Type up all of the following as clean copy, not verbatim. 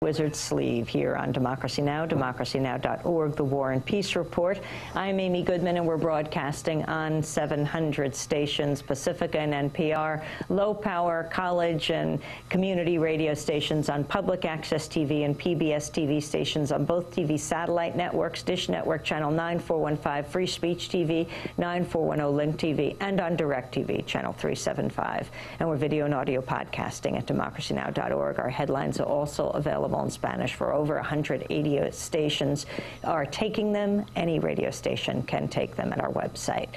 Wizard sleeve here on Democracy Now!, democracynow.org, The War and Peace Report. I'm Amy Goodman, and we're broadcasting on 700 stations, Pacifica and NPR, low-power college and community radio stations on public access TV and PBS TV stations on both TV satellite networks, Dish Network Channel 9415, Free Speech TV, 9410 Link TV, and on DirecTV Channel 375. And we're video and audio podcasting at democracynow.org. Our headlines are also available in Spanish for over 180 stations are taking them. Any radio station can take them at our website.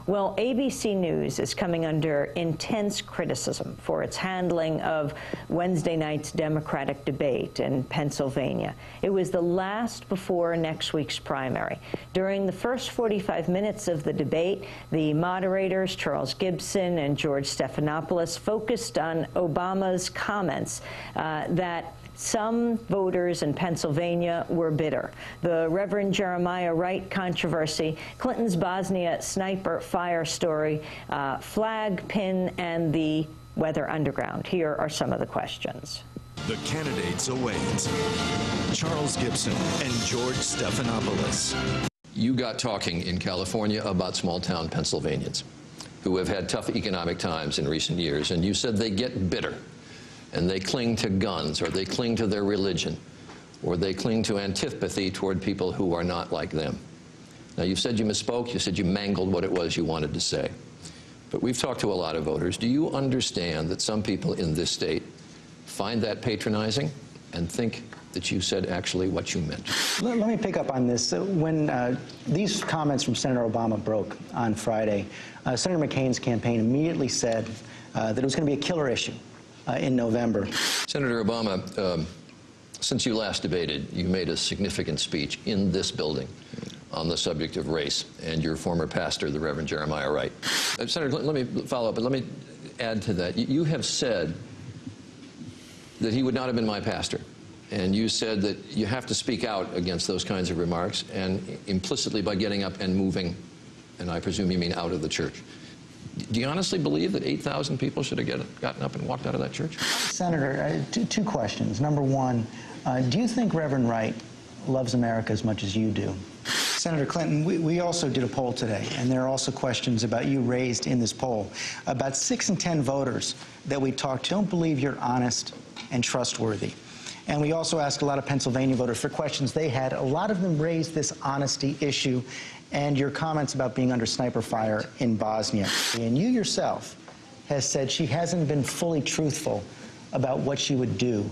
Well, ABC News is coming under intense criticism for its handling of Wednesday night's Democratic debate in Pennsylvania. It was the last before next week's primary. During the first 45 minutes of the debate, the moderators, Charles Gibson and George Stephanopoulos, focused on Obama's comments that some voters in Pennsylvania were bitter. The Reverend Jeremiah Wright controversy, Clinton's Bosnia sniper fire story, flag pin, and the weather underground. Here are some of the questions. The candidates await. Charles Gibson and George Stephanopoulos. You got talking in California about small-town Pennsylvanians who have had tough economic times in recent years, and you said they get bitter, and they cling to guns, or they cling to their religion, or they cling to antipathy toward people who are not like them. Now, you said you misspoke. You said you mangled what it was you wanted to say. But we've talked to a lot of voters. Do you understand that some people in this state find that patronizing and think that you said actually what you meant? Let me pick up on this. When these comments from Senator Obama broke on Friday, Senator McCain's campaign immediately said that it was going to be a killer issue in November. Senator Obama, Since you last debated, you made a significant speech in this building on the subject of race, and your former pastor, the Reverend Jeremiah Wright. Senator, let me follow up, but let me add to that. You have said that he would not have been my pastor, and you said that you have to speak out against those kinds of remarks, and implicitly by getting up and moving, and I presume you mean out of the church. Do you honestly believe that 8,000 people should have gotten up and walked out of that church? Senator, two questions. Number one, do you think Reverend Wright loves America as much as you do? Senator Clinton, we also did a poll today, and there are also questions about you raised in this poll. About 6 in 10 voters that we talked to don't believe you're honest and trustworthy. And we also asked a lot of Pennsylvania voters for questions they had. A lot of them raised this honesty issue and your comments about being under sniper fire in Bosnia. And you yourself has said she hasn't been fully truthful about what she would do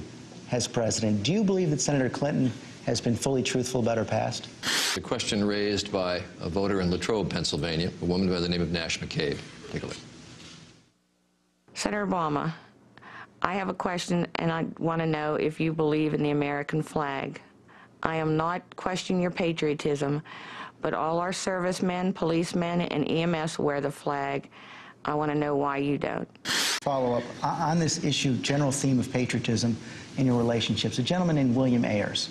as president. Do you believe that Senator Clinton has been fully truthful about her past? The question raised by a voter in Latrobe, Pennsylvania, a woman by the name of Nash McCabe. Take a look. Senator Obama, I have a question, and I want to know if you believe in the American flag. I am not questioning your patriotism, but all our servicemen, policemen, and EMS wear the flag. I want to know why you don't. Follow-up on this issue, general theme of patriotism in your relationships. A gentleman named William Ayers.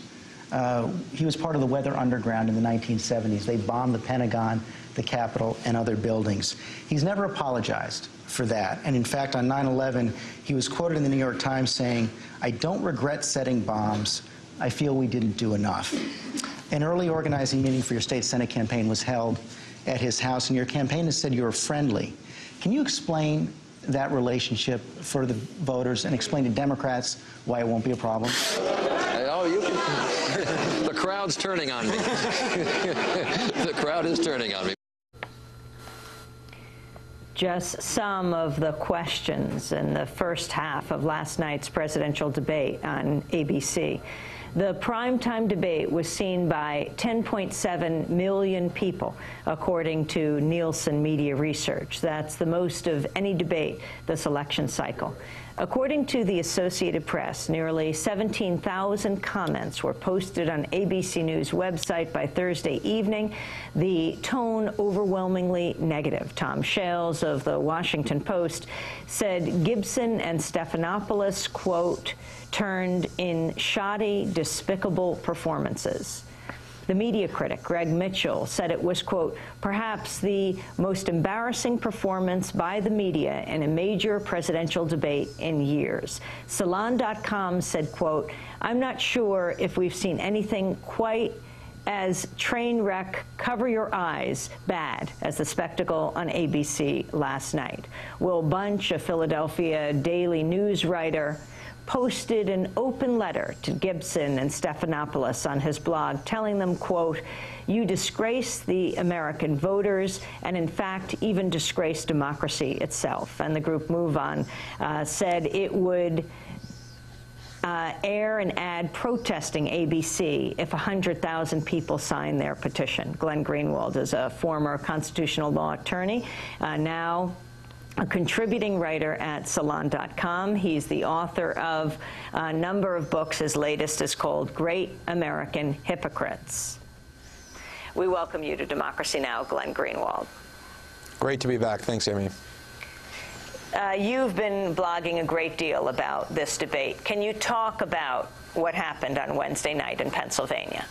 He was part of the Weather Underground in the 1970s. They bombed the Pentagon, the Capitol, and other buildings. He's never apologized for that. And in fact, on 9/11, he was quoted in the New York Times saying, "I don't regret setting bombs. I feel we didn't do enough." An early organizing meeting for your state Senate campaign was held at his house, and your campaign has said you were friendly. Can you explain that relationship for the voters and explain to Democrats why it won't be a problem? The crowd's turning on me. The crowd is turning on me. Just some of the questions in the first half of last night's presidential debate on ABC. The primetime debate was seen by 10.7 million people, according to Nielsen Media Research. That's the most of any debate this election cycle. According to the Associated Press, nearly 17,000 comments were posted on ABC News' website by Thursday evening. The tone overwhelmingly negative. Tom Shales of the Washington Post said Gibson and Stephanopoulos, quote, turned in shoddy, despicable performances. The media critic, Greg Mitchell, said it was, quote, perhaps the most embarrassing performance by the media in a major presidential debate in years. Salon.com said, quote, I'm not sure if we've seen anything quite as train wreck, cover your eyes bad as the spectacle on ABC last night. Will Bunch, a Philadelphia Daily News writer, posted an open letter to Gibson and Stephanopoulos on his blog, telling them, quote, you disgrace the American voters and, in fact, even disgrace democracy itself. And the group Move On said it would air an ad protesting ABC if 100,000 people sign their petition. Glenn Greenwald is a former constitutional law attorney, now a contributing writer at Salon.com. He's the author of a number of books. His latest is called Great American Hypocrites. We welcome you to Democracy Now!, Glenn Greenwald. Great to be back. Thanks, Amy. You've been blogging a great deal about this debate. Can you talk about what happened on Wednesday night in Pennsylvania?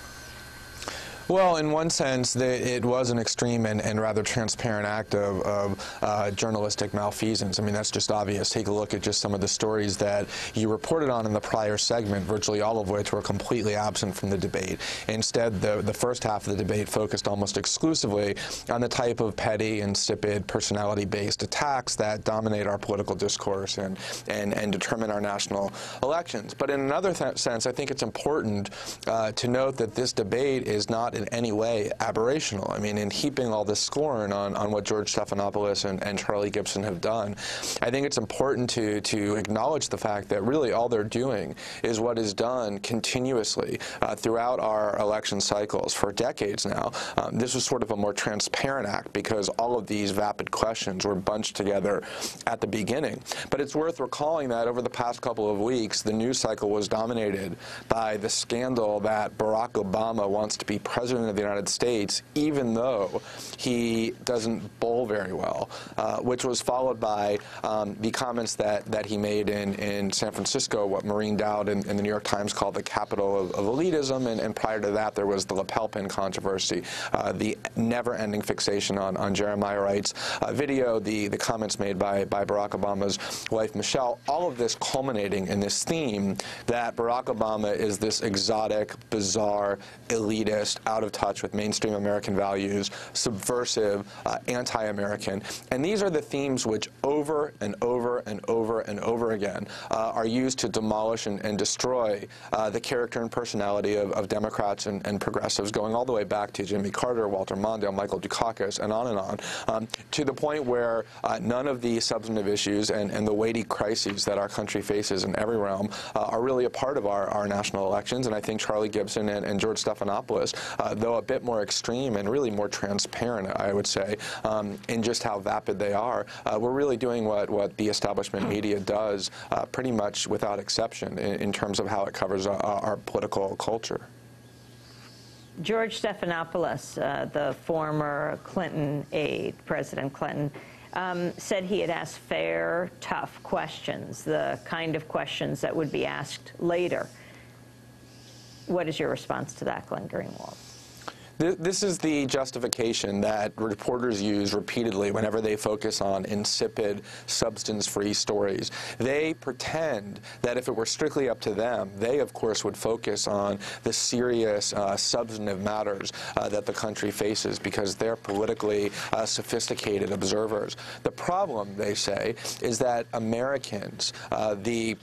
Well, in one sense, it was an extreme and rather transparent act of journalistic malfeasance. I mean, that's just obvious. Take a look at just some of the stories that you reported on in the prior segment, virtually all of which were completely absent from the debate. Instead, the first half of the debate focused almost exclusively on the type of petty, insipid, personality-based attacks that dominate our political discourse and determine our national elections. But in another sense, I think it's important to note that this debate is not in any way aberrational. I mean, in heaping all this scorn on what George Stephanopoulos and Charlie Gibson have done, I think it's important to acknowledge the fact that really all they're doing is what is done continuously throughout our election cycles for decades now. This was sort of a more transparent act because all of these vapid questions were bunched together at the beginning. But it's worth recalling that over the past couple of weeks, the news cycle was dominated by the scandal that Barack Obama wants to be president of the United States, even though he doesn't bowl very well, which was followed by the comments that he made in San Francisco, what Maureen Dowd in the New York Times called the capital of elitism, and prior to that there was the lapel pin controversy, the never-ending fixation on Jeremiah Wright's video, the comments made by Barack Obama's wife Michelle, all of this culminating in this theme that Barack Obama is this exotic, bizarre, elitist, out of touch with mainstream American values, subversive, anti-American. And these are the themes which over and over and over and over again are used to demolish and destroy the character and personality of Democrats and progressives, going all the way back to Jimmy Carter, Walter Mondale, Michael Dukakis, and on, to the point where none of the substantive issues and the weighty crises that our country faces in every realm are really a part of our national elections. And I think Charlie Gibson and George Stephanopoulos, though a bit more extreme and really more transparent, I would say, in just how vapid they are, we're really doing what the establishment media does pretty much without exception in terms of how it covers our political culture. George Stephanopoulos, the former Clinton aide, President Clinton, said he had asked fair, tough questions, the kind of questions that would be asked later. What is your response to that, Glenn Greenwald? This is the justification that reporters use repeatedly whenever they focus on insipid, substance-free stories. They pretend that if it were strictly up to them, they, of course, would focus on the serious, substantive matters that the country faces because they're politically sophisticated observers. The problem, they say, is that Americans, the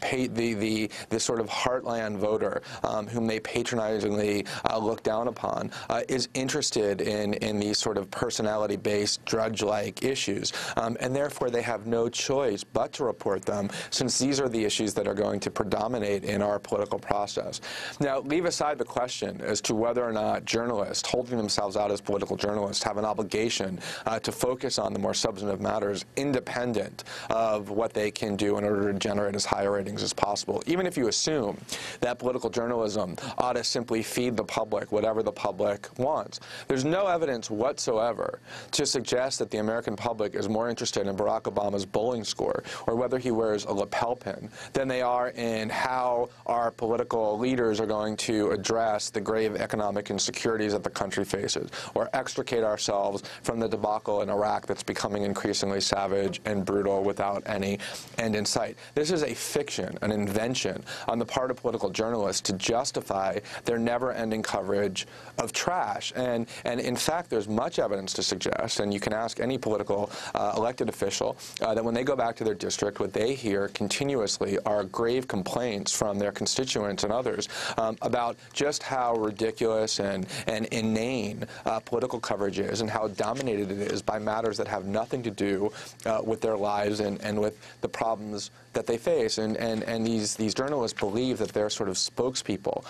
sort of heartland voter whom they patronizingly look down upon, is interested in these sort of personality-based, drudge-like issues, and therefore they have no choice but to report them, since these are the issues that are going to predominate in our political process. Now, leave aside the question as to whether or not journalists, holding themselves out as political journalists, have an obligation to focus on the more substantive matters independent of what they can do in order to generate as high ratings as possible. Even if you assume that political journalism ought to simply feed the public whatever the public wants, wants. There's no evidence whatsoever to suggest that the American public is more interested in Barack Obama's bowling score or whether he wears a lapel pin than they are in how our political leaders are going to address the grave economic insecurities that the country faces or extricate ourselves from the debacle in Iraq that's becoming increasingly savage and brutal without any end in sight. This is a fiction, an invention on the part of political journalists to justify their never-ending coverage of trash. And in fact, there's much evidence to suggest, and you can ask any political elected official, that when they go back to their district, what they hear continuously are grave complaints from their constituents and others about just how ridiculous and inane political coverage is and how dominated it is by matters that have nothing to do with their lives and with the problems that they face. And these journalists believe that they're sort of spokespeople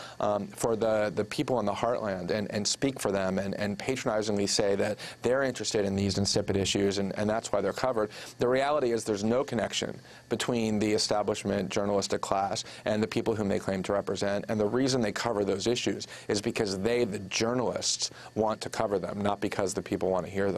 for the people in the heartland and speak for them and patronizingly say that they're interested in these insipid issues and that's why they're covered. The reality is there's no connection between the establishment journalistic class and the people whom they claim to represent. And the reason they cover those issues is because they, the journalists, want to cover them, not because the people want to hear them.